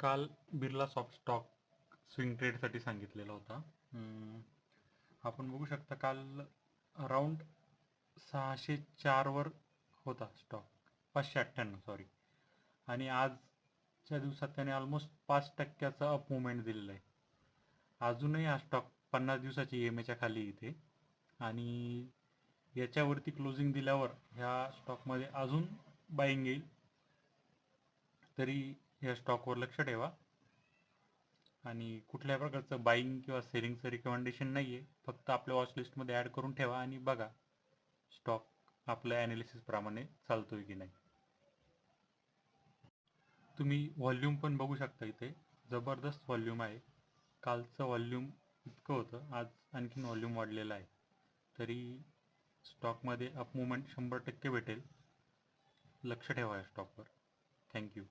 काल Birla soft stock swing ट्रेडसाठी सांगितलेला होता. आपण बघू शकता काल अराऊंड 604 होता स्टॉक, 598 सॉरी. आणि आजच्या दिवसात त्याने ऑलमोस्ट 5% अप मुवमेंट दिलेलं आहे. अजूनही हा स्टॉक 50 दिवसाची EMA च्या खाली इथे, आणि याच्यावरती क्लोजिंग दिल्यावर ह्या स्टॉकमध्ये अजून बाईंग येईल. तरी या स्टॉकवर लक्ष ठेवा, आणि कुठल्याही प्रकारचं बाईंग किंवा सेलिंगचं रिकमेंडेशन नाही आहे. फक्त आपल्या वॉच लिस्टमध्ये ॲड करून ठेवा आणि बघा स्टॉक आपल्या ॲनालिसिस प्रमाणे चालतोय की नाही. तुम्ही व्हॉल्यूम पण बघू शकता, इथे जबरदस्त व्हॉल्यूम आहे. कालचं व्हॉल्यूम इतकं होतं, आज आणखीन व्हॉल्यूम वाढलेलं आहे. तरी स्टॉकमध्ये अप मुवमेंट 100% भेटेल. लक्ष ठेवा या स्टॉकवर. थँक्यू.